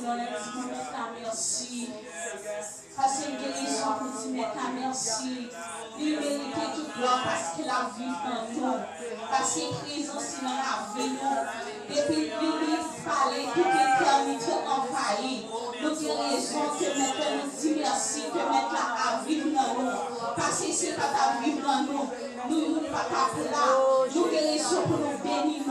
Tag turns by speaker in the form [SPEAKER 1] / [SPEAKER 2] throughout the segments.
[SPEAKER 1] Seigneur, merci. Parce que guérison pour te mettre à merci. Il mérite toute gloire parce que la vie en nous. Parce que présence dans la vie. Depuis lui fallait toute l'éternité envahie. Nous avons raison que maintenant nous disons merci, que maintenant à vivre dans nous. Parce que c'est pas à vivre dans nous. Nous ne pas là. Nous avons raison pour nous bénir.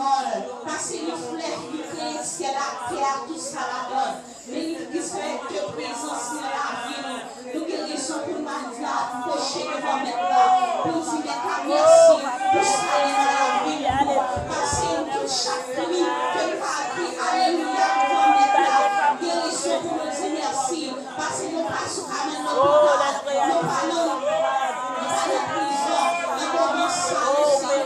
[SPEAKER 1] Parce que nous flèches, nous créons ce la terre, tout ça là-dedans. Mais nous disons que présence dans la vie. Nous guérissons pour Madia, pour péché devant maintenant, pour vous mettre merci, pour saluer dans la vie, parce que toute chaque nuit, que nous avons alléluia devant maintenant, guérissons pour nous dire merci, parce que nous passons à maintenant, nous parlons en prison, nous avons salué,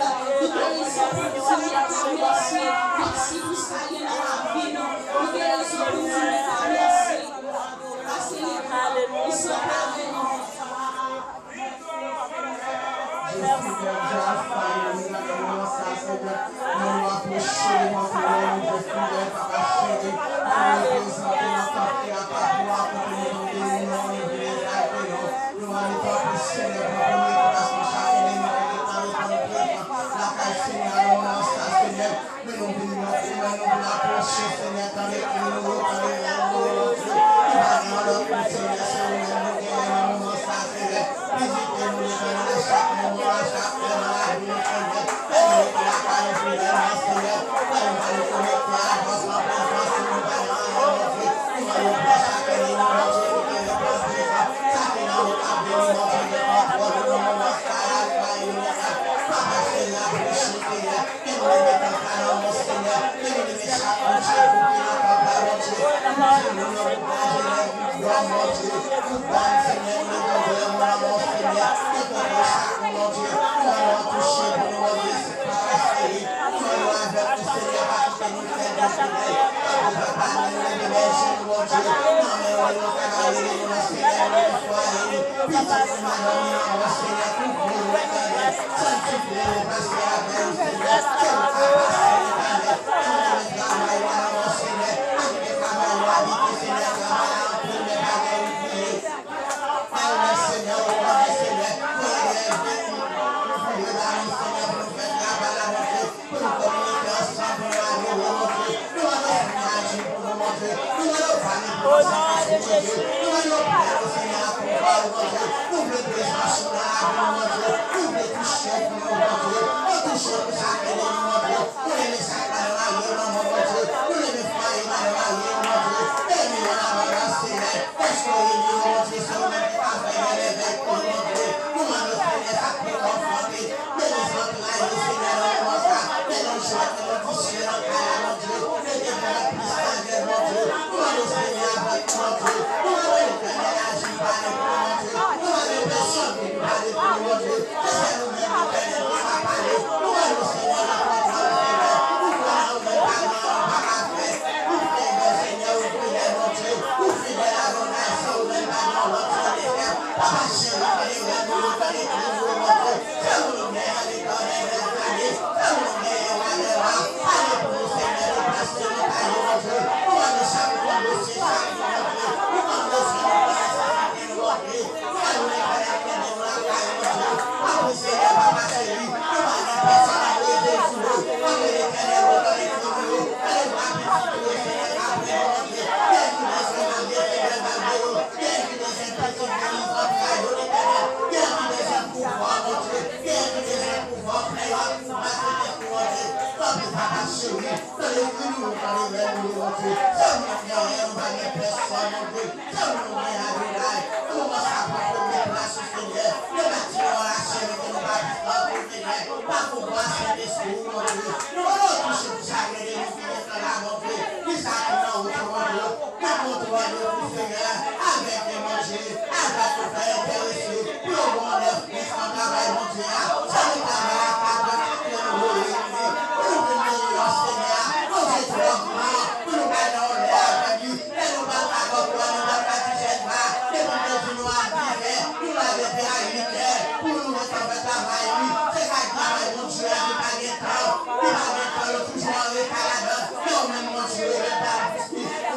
[SPEAKER 1] nous guérissons pour nous dire merci, merci pour saluer dans la vie, nous guérissons pour nous dire merci.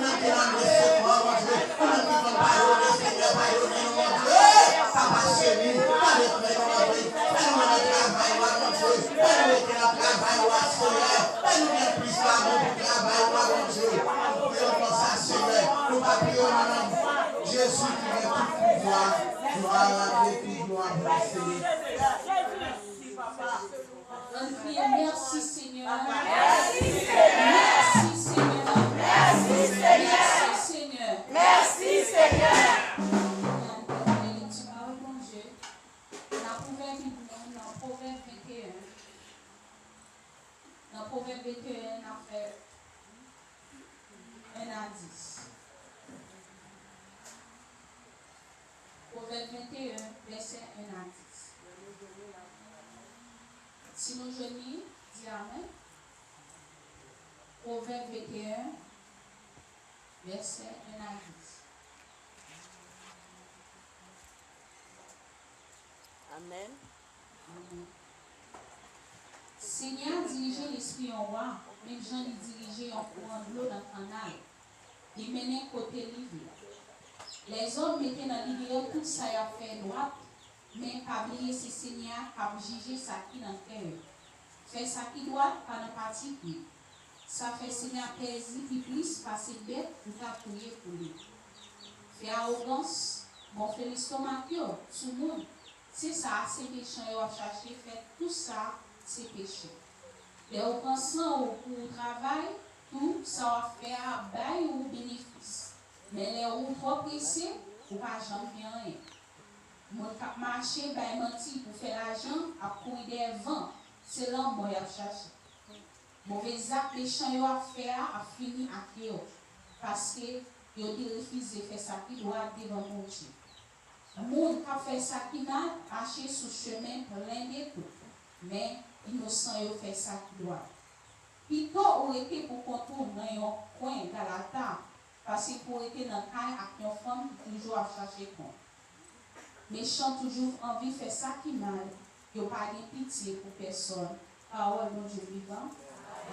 [SPEAKER 2] Não Jésus qui est tout pouvoir, gloire et puis gloire au Seigneur.
[SPEAKER 1] Merci Seigneur. Merci Seigneur. Merci Seigneur.
[SPEAKER 3] Merci Seigneur.
[SPEAKER 1] Dans Proverbe 21, on a fait 1 à 10. Proverbe 21, verset 1 à 10. Si nous joignons, dis Amen. Proverbe 21, verset 1 à 10.
[SPEAKER 3] Amen.
[SPEAKER 1] Amen. Seigneur dirigeait l'esprit en roi, même Jean lui dirigeait en courant de l'eau dans le canal. Il menait côté livré. Les hommes mettaient dans l'idée tout ça à faire droite, mais pas oublier ces seigneurs qui ont jugé ça qui dans le cœur. Faire ça qui doit pas dans partie qui. Ça fait seigneur plaisir qui plus passer bête pour t'appuyer pour lui. Faire arrogance, bon fait l'estomac tout le monde. C'est ça, c'est péchant et on chercher faire tout ça. C'est péché. Les offensants pour le travail, tout ça va faire bail ou bénéfice. Mais les ou trop pressés, ou pas jamais bien rien. Mon cap marché, bail menti pour faire l'argent, à courir des vents, c'est l'homme qui a cherché. Mauvais acte péchant à faire, a fini à Kéo. Parce que ils ont refusé de faire ça qui doit devant mon Dieu. Le monde qui a fait ça qui mal, marché sur le chemin plein de tout. Mais innocent yo fait ça qui doit. Plutôt ou été pour contourner dans un coin dans la table parce que pour être dans le cas avec une femme toujours à chercher compte. Méchant toujours envie de faire ça qui mal. Yo pas de pitié pour personne. Parole de Dieu vivant.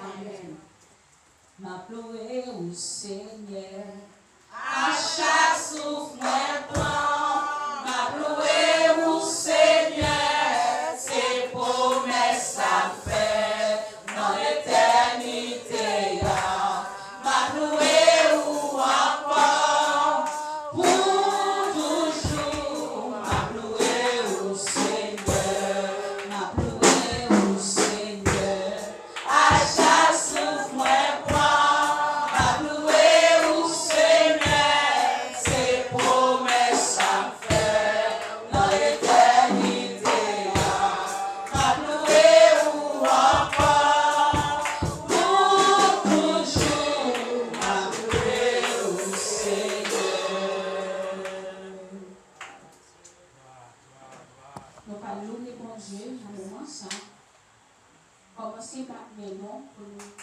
[SPEAKER 1] Amen. Ma pleuré au Seigneur. À chaque souffle prend. Ma pleuré au Seigneur. C'est promesse à faire dans l'éternité. Ma louer ou encore pour toujours. Ma louer au Seigneur. Ma louer au Seigneur. À chaque souffle prend. Ma louer au Seigneur. C'est promesse à faire dans l'éternité. Nous parlons de bon Dieu, un moment ça. Commencez par les noms pour nous